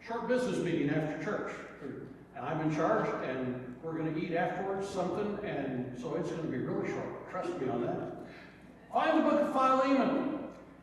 short business meeting after church. And I'm in charge, and we're going to eat afterwards something, and so it's going to be really short. Trust me on that. Find the book of Philemon.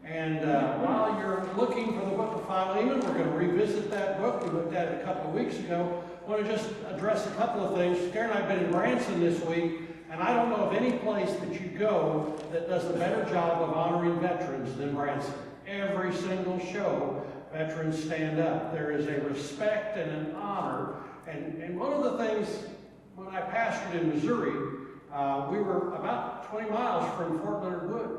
And while you're looking for the book of Philemon, we're going to revisit that book. We looked at it a couple of weeks ago. I want to just address a couple of things. Karen and I have been in Branson this week, and I don't know of any place that you go that does a better job of honoring veterans than Branson. Every single show, veterans stand up. There is a respect and an honor. And one of the things, when I pastored in Missouri, we were about 20 miles from Fort Leonard Wood.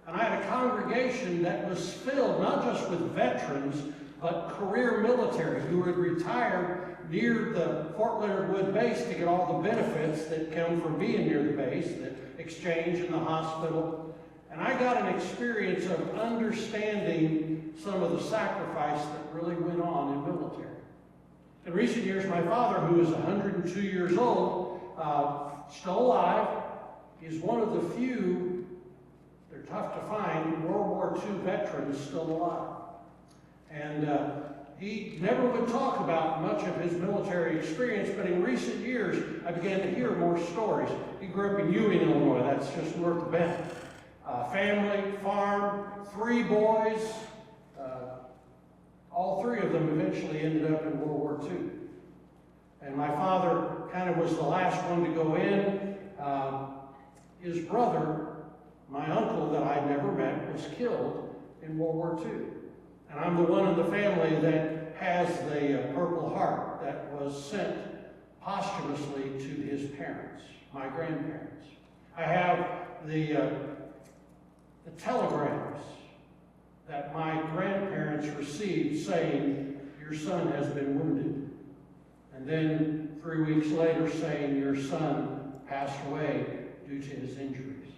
And I had a congregation that was filled not just with veterans, but career military who had retired near the Fort Leonard Wood base to get all the benefits that come from being near the base, the exchange in the hospital. And I got an experience of understanding some of the sacrifice that really went on in military. In recent years, my father, who is 102 years old, still alive, is one of the few, they're tough to find, World War II veterans still alive. And he never would talk about much of his military experience, but in recent years, I began to hear more stories. He grew up in Ewing, Illinois, that's just north of Benton. Family, farm, 3 boys. All 3 of them eventually ended up in World War II. And my father kind of was the last one to go in. His brother, my uncle that I'd never met, was killed in World War II. And I'm the one in the family that has the Purple Heart that was sent posthumously to his parents, my grandparents. I have the telegrams that my grandparents received saying, your son has been wounded. And then 3 weeks later saying, your son passed away due to his injuries.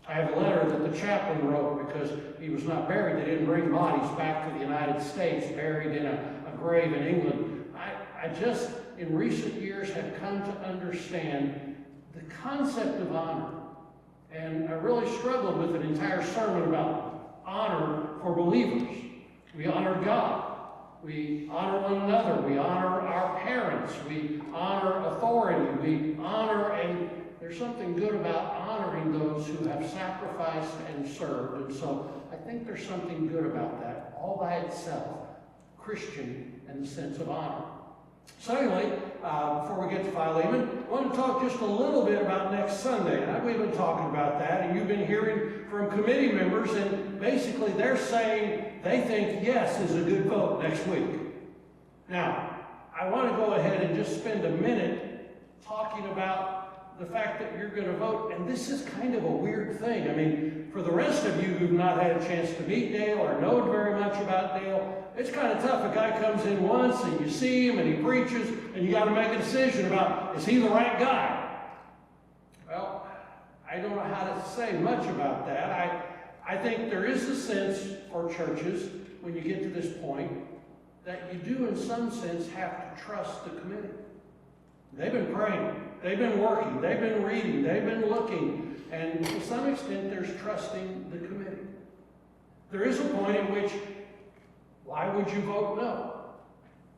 I have a letter that the chaplain wrote because he was not buried. They didn't bring bodies back to the United States, buried in a grave in England. I just, in recent years, have come to understand the concept of honor. And I really struggled with an entire sermon about honor for believers. We honor God. We honor one another. We honor our parents. We honor authority. We honor, and there's something good about honoring those who have sacrificed and served. And so I think there's something good about that, all by itself, Christian in the sense of honor. So anyway, before we get to Philemon, I want to talk just a little bit about next Sunday. And we've been talking about that, and you've been hearing from committee members, and basically they're saying they think yes is a good vote next week. Now, I want to go ahead and just spend a minute talking about the fact that you're going to vote, and this is kind of a weird thing. I mean, for the rest of you who've not had a chance to meet Dale or know very much about Dale, it's kind of tough. A guy comes in once and you see him and he preaches and you got to make a decision about, is he the right guy? Well, I don't know how to say much about that. I think there is a sense for churches, when you get to this point, that you do in some sense have to trust the committee. They've been praying, they've been working, they've been reading, they've been looking, and to some extent there's trusting the committee. There is a point in which, why would you vote no?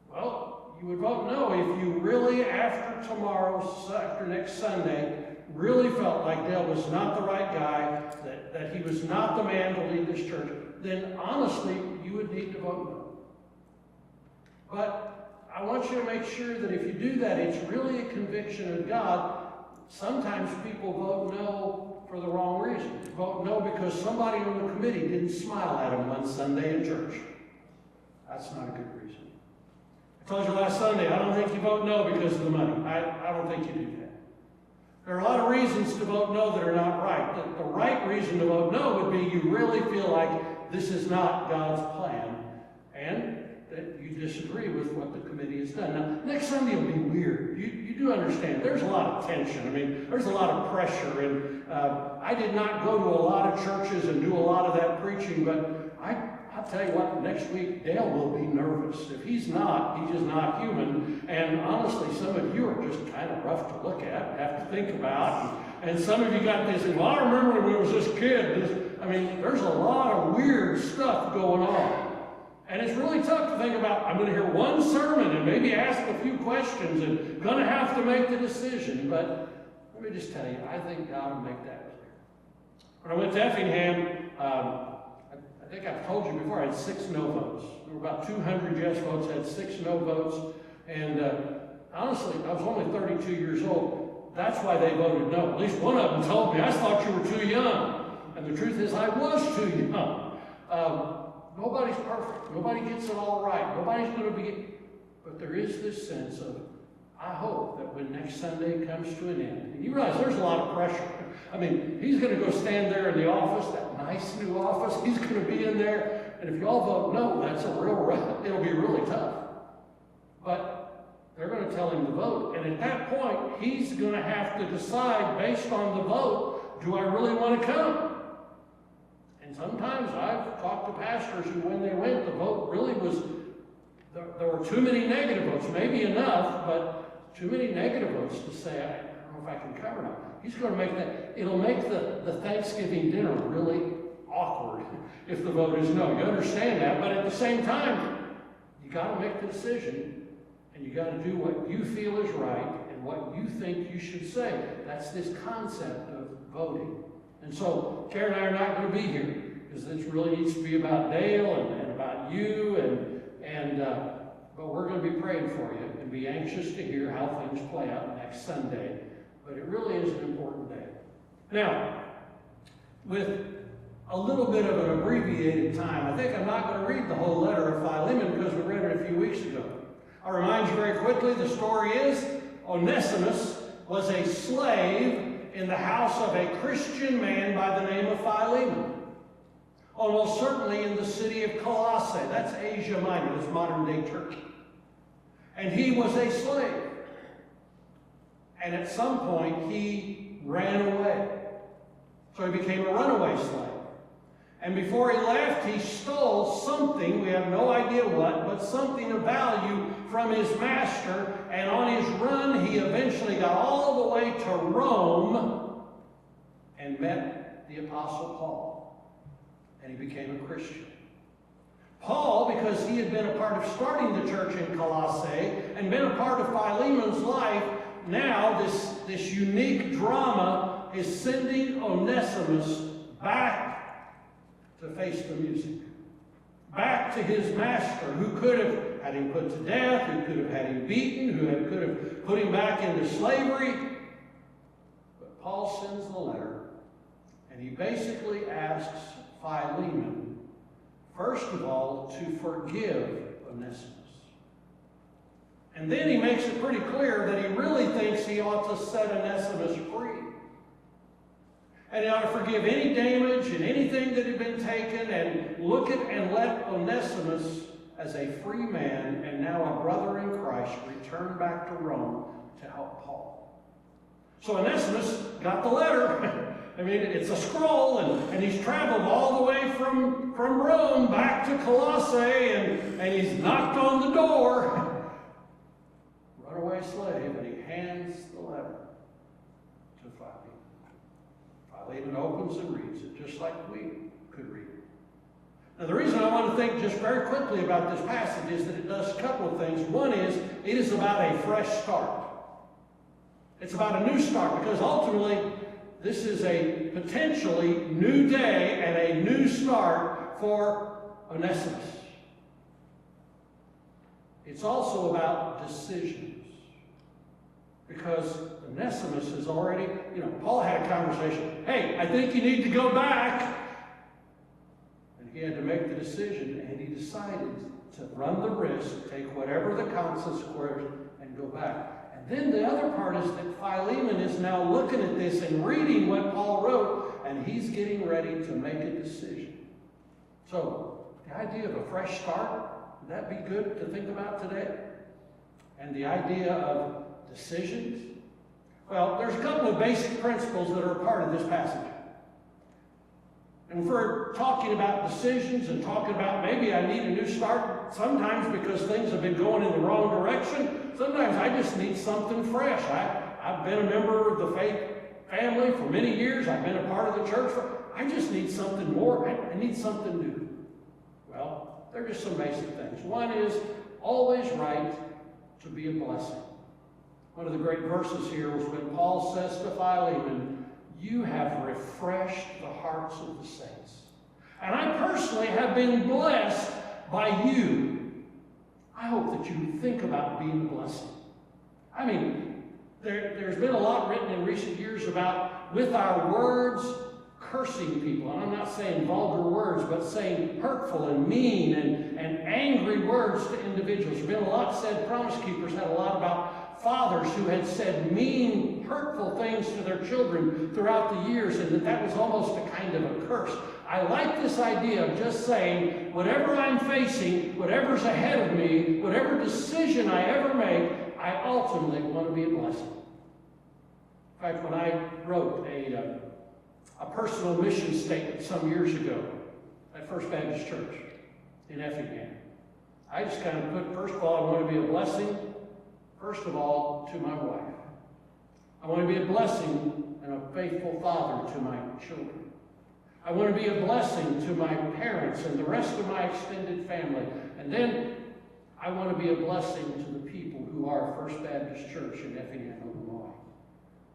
Well, you would vote no if you really, after next Sunday, really felt like Dale was not the right guy, that he was not the man to lead this church, then honestly, you would need to vote no. But I want you to make sure that if you do that, it's really a conviction of God. Sometimes people vote no for the wrong reason. Vote no because somebody on the committee didn't smile at them one Sunday in church. That's not a good reason. I told you last Sunday, I don't think you vote no because of the money. I don't think you do that. There are a lot of reasons to vote no that are not right. The right reason to vote no would be you really feel like this is not God's plan and that you disagree with what the committee has done. Now, next Sunday will be weird. You do understand. There's a lot of tension. I mean, there's a lot of pressure. And I did not go to a lot of churches and do a lot of that preaching, but I'll tell you what, next week, Dale will be nervous. If he's not, he's just not human. And honestly, some of you are just kind of rough to look at, have to think about. And some of you got this, well, I remember when I was this kid. I mean, there's a lot of weird stuff going on. And it's really tough to think about, I'm going to hear one sermon and maybe ask a few questions and going to have to make the decision. But let me just tell you, I think God will make that clear. When I went to Effingham, I think I've told you before, I had 6 no votes. There were about 200 yes votes, I had 6 no votes. And honestly, I was only 32 years old. That's why they voted no. At least one of them told me, I thought you were too young. And the truth is, I was too young. Nobody's perfect. Nobody gets it all right. Nobody's going to be... But there is this sense of, I hope that when next Sunday comes to an end, and you realize there's a lot of pressure. I mean, he's going to go stand there in the office, that nice new office. He's going to be in there. And if you all vote no, that's it'll be really tough. But they're going to tell him to vote. And at that point, he's going to have to decide based on the vote, do I really want to come? And sometimes I've talked to pastors who, when they went, the vote really was, there were too many negative votes, maybe enough, but too many negative votes to say, I don't know if I can come or not. He's going to make that, it'll make the Thanksgiving dinner really awkward if the vote is no. You understand that, but at the same time, you got to make the decision, and you got to do what you feel is right and what you think you should say. That's this concept of voting. And so, Karen and I are not going to be here, because this really needs to be about Dale and about you, but we're going to be praying for you and be anxious to hear how things play out next Sunday. But it really is an important day. Now, with a little bit of an abbreviated time, I think I'm not going to read the whole letter of Philemon because we read it a few weeks ago. I'll remind you very quickly, the story is Onesimus was a slave in the house of a Christian man by the name of Philemon. Almost certainly in the city of Colossae. That's Asia Minor, that's modern-day Turkey. And he was a slave. And at some point, he ran away. So he became a runaway slave. And before he left, he stole something, we have no idea what, but something of value from his master. And on his run, he eventually got all the way to Rome and met the Apostle Paul. And he became a Christian. Paul, because he had been a part of starting the church in Colossae and been a part of Philemon's life, now this unique drama is sending Onesimus back to face the music. Back to his master, who could have had him put to death, who could have had him beaten, who could have put him back into slavery. But Paul sends the letter, and he basically asks Philemon, first of all, to forgive Onesimus. And then he makes it pretty clear that he really thinks he ought to set Onesimus free. And he ought to forgive any damage and anything that had been taken and look at and let Onesimus as a free man and now a brother in Christ return back to Rome to help Paul. So Onesimus got the letter. I mean, it's a scroll, and he's traveled all the way from Rome back to Colossae, and he's knocked on the door. Runaway slave, and he hands the letter to Philemon. Philemon opens and reads it, just like we could read it. Now, the reason I want to think just very quickly about this passage is that it does a couple of things. One is, it is about a fresh start. It's about a new start, because ultimately, this is a potentially new day and a new start for Onesimus. It's also about decisions. Because Onesimus is already, Paul had a conversation. Hey, I think you need to go back. And he had to make the decision, and he decided to run the risk, take whatever the consequences, and go back. And then the other part is that Philemon is now looking at this and reading what Paul wrote, and he's getting ready to make a decision. So, the idea of a fresh start, would that be good to think about today? And the idea of decisions? Well, there's a couple of basic principles that are a part of this passage. And if we're talking about decisions and talking about maybe I need a new start, sometimes because things have been going in the wrong direction, sometimes I just need something fresh. I've been a member of the faith family for many years. I've been a part of the church I just need something more. I need something new. Well, They're just some basic things. One is always right to be a blessing. One of the great verses here was when Paul says to Philemon, you have refreshed the hearts of the saints. And I personally have been blessed by you. I hope that you think about being a blessing. I mean, there's been a lot written in recent years about, with our words, cursing people. And I'm not saying vulgar words, but saying hurtful and mean and angry words to individuals. There's been a lot said. Promise Keepers had a lot about fathers who had said mean, hurtful things to their children throughout the years, and that was almost a kind of a curse. I like this idea of just saying, whatever I'm facing, whatever's ahead of me, whatever decision I ever make, I ultimately want to be a blessing. In fact, when I wrote a personal mission statement some years ago at First Baptist Church in Effingham, I just kind of put, first of all, I want to be a blessing, first of all, to my wife. I want to be a blessing and a faithful father to my children. I want to be a blessing to my parents and the rest of my extended family. And then I want to be a blessing to the people who are First Baptist Church in Effingham, Illinois.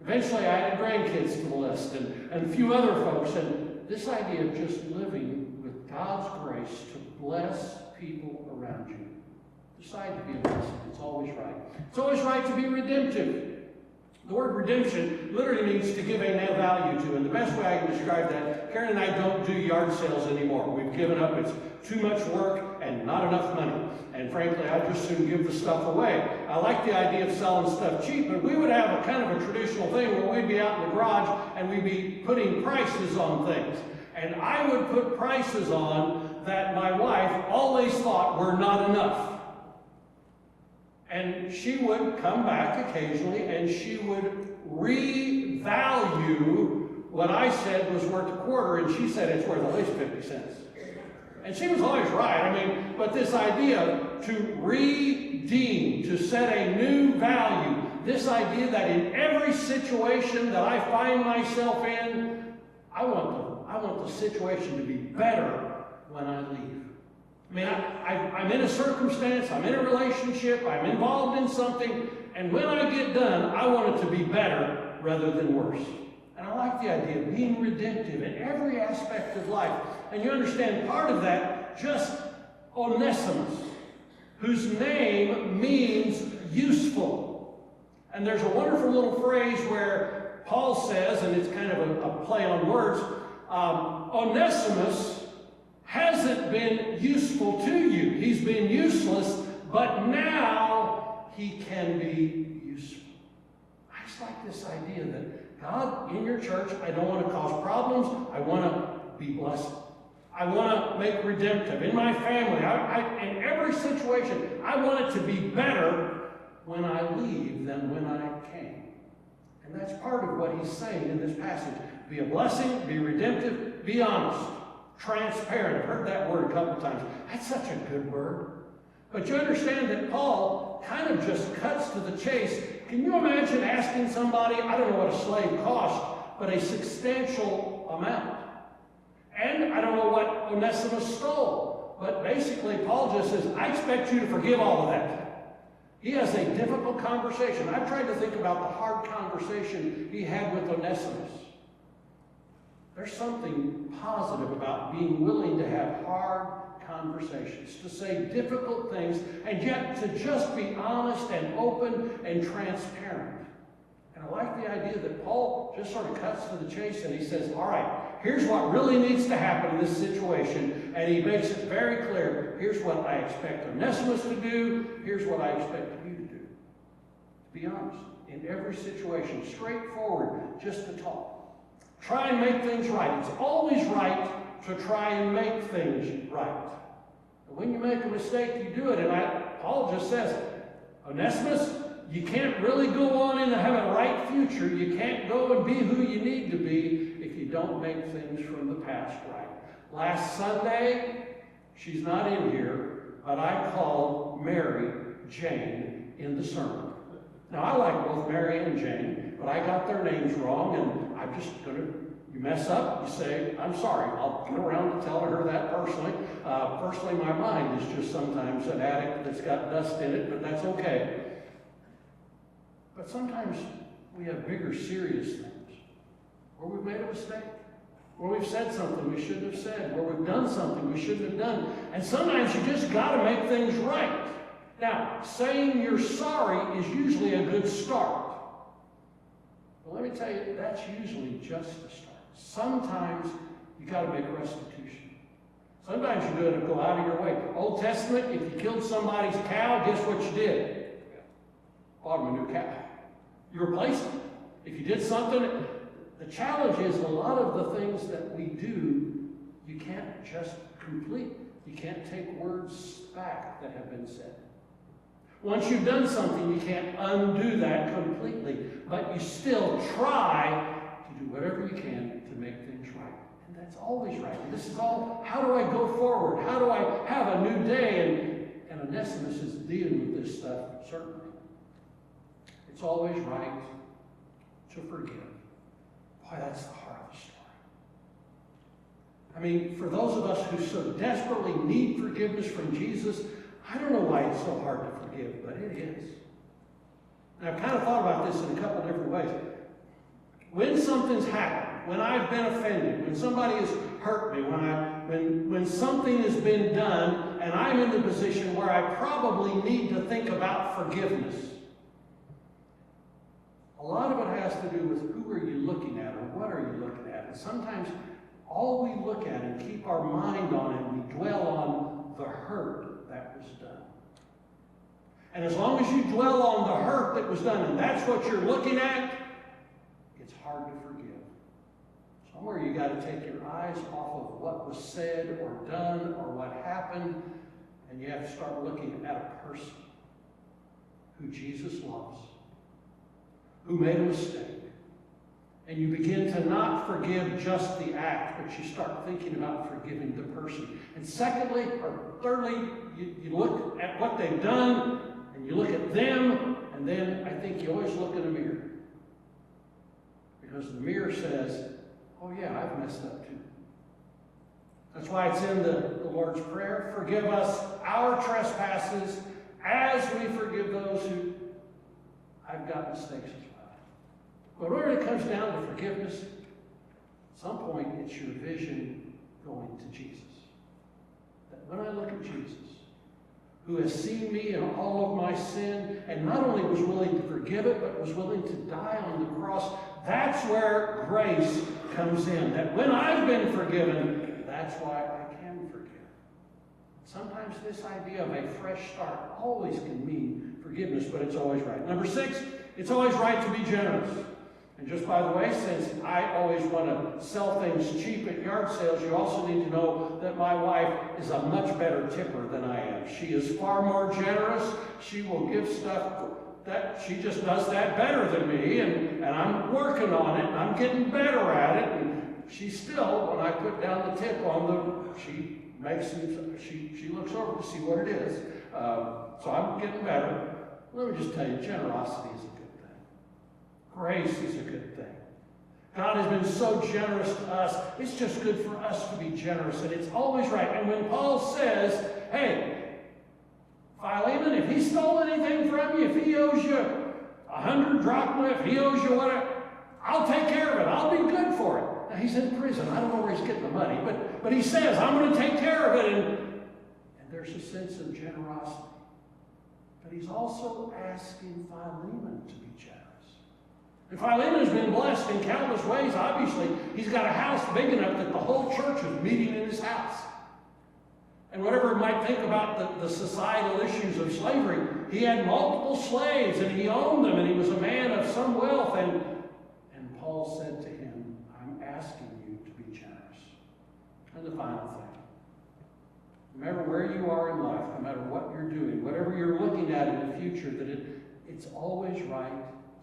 Eventually, I added grandkids to the list and a few other folks. And this idea of just living with God's grace to bless people around you. Decide to be a blessing. It's always right. It's always right to be redemptive. The word redemption literally means to give a value to. And the best way I can describe that, Karen and I don't do yard sales anymore. We've given up. It's too much work and not enough money. And frankly, I'd just soon give the stuff away. I like the idea of selling stuff cheap, but we would have a kind of a traditional thing where we'd be out in the garage and we'd be putting prices on things. And I would put prices on that my wife always thought were not enough. And she would come back occasionally and she would revalue what I said was worth a quarter, and she said it's worth at least 50 cents. And she was always right. I mean, but this idea to redeem, to set a new value, this idea that in every situation that I find myself in, I want the situation to be better when I leave. I mean, I'm in a circumstance, I'm in a relationship, I'm involved in something, and when I get done, I want it to be better rather than worse. And I like the idea of being redemptive in every aspect of life. And you understand part of that, just Onesimus, whose name means useful. And there's a wonderful little phrase where Paul says, and it's kind of a play on words, Onesimus hasn't been useful to you. He's been useless, but now he can be useful. I just like this idea that God, in your church, I don't want to cause problems. I want to be blessed. I want to make redemptive. In my family, in every situation, I want it to be better when I leave than when I came. And that's part of what he's saying in this passage. Be a blessing, be redemptive, be honest. Transparent. I've heard that word a couple times. That's such a good word. But you understand that Paul kind of just cuts to the chase. Can you imagine asking somebody, I don't know what a slave cost, but a substantial amount? And I don't know what Onesimus stole. But basically, Paul just says, I expect you to forgive all of that. He has a difficult conversation. I've tried to think about the hard conversation he had with Onesimus. There's something positive about being willing to have hard conversations, to say difficult things, and yet to just be honest and open and transparent. And I like the idea that Paul just sort of cuts to the chase and he says, all right, here's what really needs to happen in this situation. And he makes it very clear. Here's what I expect Onesimus to do. Here's what I expect you to do. To be honest, in every situation, straightforward, just to talk. Try and make things right. It's always right to try and make things right. And when you make a mistake, you do it. And Paul just says, Onesimus, you can't really go on and have a right future. You can't go and be who you need to be if you don't make things from the past right. Last Sunday, she's not in here, but I called Mary Jane in the sermon. Now, I like both Mary and Jane, but I got their names wrong, and I'm just going to You mess up, you say, I'm sorry. I'll get around to telling her that personally. Personally, my mind is just sometimes an attic that's got dust in it, but that's okay. But sometimes we have bigger, serious things where we've made a mistake, where we've said something we shouldn't have said, where we've done something we shouldn't have done. And sometimes you just got to make things right. Now, saying you're sorry is usually a good start. But let me tell you, that's usually just the start. Sometimes you got to make restitution. Sometimes you got to go out of your way. Old Testament, if you killed somebody's cow, guess what you did? Bought him a new cow. You replaced it. If you did something, the challenge is a lot of the things that we do, you can't just complete. You can't take words back that have been said. Once you've done something, you can't undo that completely, but you still try to do whatever you can to make things right. And that's always right. And this is all, how do I go forward? How do I have a new day? And Onesimus is dealing with this stuff, certainly. It's always right to forgive. Boy, that's the heart of the story. I mean, for those of us who so desperately need forgiveness from Jesus, I don't know why it's so hard to forgive, but it is. And I've kind of thought about this in a couple different ways. When something's happened, when I've been offended, when somebody has hurt me, when something has been done, and I'm in the position where I probably need to think about forgiveness, a lot of it has to do with who are you looking at or what are you looking at. And sometimes all we look at and keep our mind on and we dwell on the hurt that was done. And as long as you dwell on the hurt that was done and that's what you're looking at, it's hard to forgive. Somewhere you got to take your eyes off of what was said or done or what happened, and you have to start looking at a person who Jesus loves, who made a mistake. And you begin to not forgive just the act, but you start thinking about forgiving the person. And secondly, or thirdly, you look at what they've done, and you look at them, and then I think you always look in the mirror. Because the mirror says, oh yeah, I've messed up too. That's why it's in the Lord's Prayer. Forgive us our trespasses as we forgive those who I've got mistakes as well. But when it comes down to forgiveness, at some point it's your vision going to Jesus. That when I look at Jesus, who has seen me in all of my sin, and not only was willing to forgive it, but was willing to die on the cross, that's where grace comes in. That when I've been forgiven, that's why I can forgive. Sometimes this idea of a fresh start always can mean forgiveness, but it's always right. Number 6, it's always right to be generous. And just by the way, since I always want to sell things cheap at yard sales, you also need to know that my wife is a much better tipper than I am. She is far more generous. She will give stuff that she just does that better than me, and I'm working on it, and I'm getting better at it. And she still, when I put down the tip on she makes she looks over to see what it is. So I'm getting better. Let me just tell you, generosity is a good thing. Grace is a good thing. God has been so generous to us. It's just good for us to be generous, and it's always right. And when Paul says, hey, Philemon, if he stole anything from you, if he owes you 100 drachma, if he owes you whatever, I'll take care of it. I'll be good for it. Now, he's in prison. I don't know where he's getting the money, but he says, I'm going to take care of it. And there's a sense of generosity. But he's also asking Philemon to be generous. And Philemon has been blessed in countless ways. Obviously, he's got a house big enough that the whole church is meeting in his house. And whatever you might think about the societal issues of slavery, he had multiple slaves, and he owned them, and he was a man of some wealth. And Paul said to him, I'm asking you to be generous. And the final thing, no matter where you are in life, no matter what you're doing, whatever you're looking at in the future, that it's always right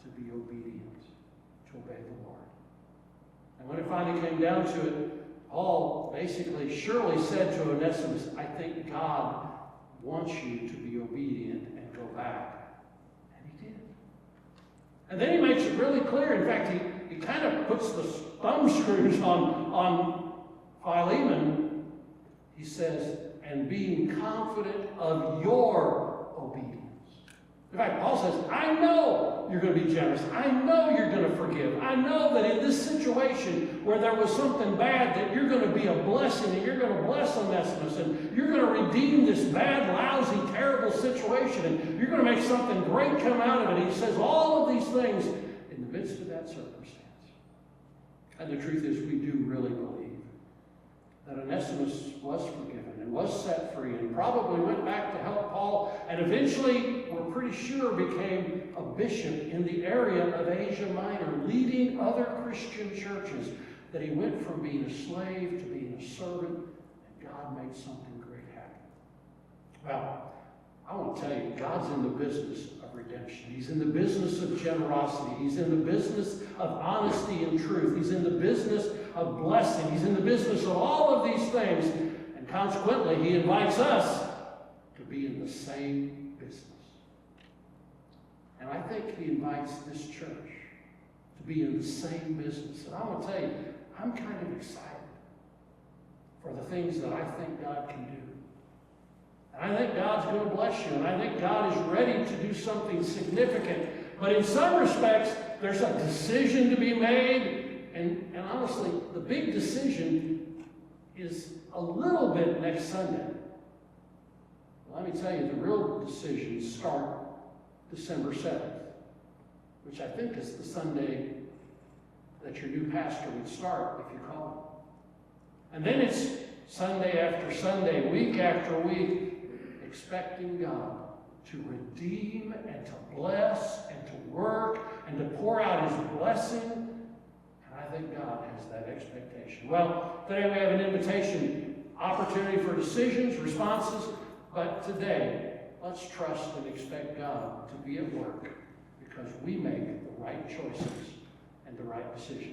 to be obedient, to obey the Lord. And when it finally came down to it, Paul basically surely said to Onesimus, I think God wants you to be obedient and go back. And he did. And then he makes it really clear. In fact, he kind of puts the thumbscrews on Philemon, he says, and being confident of your obedience. In fact, Paul says, I know you're going to be generous. I know you're going to forgive. I know that in this situation where there was something bad, that you're going to be a blessing, and you're going to bless Onesimus, and you're going to redeem this bad, lousy, terrible situation, and you're going to make something great come out of it. He says all of these things in the midst of that circumstance. And the truth is, we do really believe that Onesimus was forgiven and was set free and probably went back to help Paul, and eventually, we're pretty sure, became a bishop in the area of Asia Minor, leading other Christian churches, that he went from being a slave to being a servant, and God made something great happen. Well, I want to tell you, God's in the business of redemption. He's in the business of generosity. He's in the business of honesty and truth. He's in the business of blessing. He's in the business of all of these things. And consequently, he invites us to be in the same business. And I think he invites this church to be in the same business. And I want to tell you, I'm kind of excited for the things that I think God can do. And I think God's going to bless you, and I think God is ready to do something significant. But in some respects, there's a decision to be made, and honestly, the big decision is a little bit next Sunday. Let me tell you, the real decisions start December 7th, which I think is the Sunday that your new pastor would start if you call him. And then it's Sunday after Sunday, week after week, expecting God to redeem and to bless and to work and to pour out his blessing. And I think God has that expectation. Well, today we have an invitation, opportunity for decisions, responses, but today, let's trust and expect God to be at work because we make the right choices and the right decisions.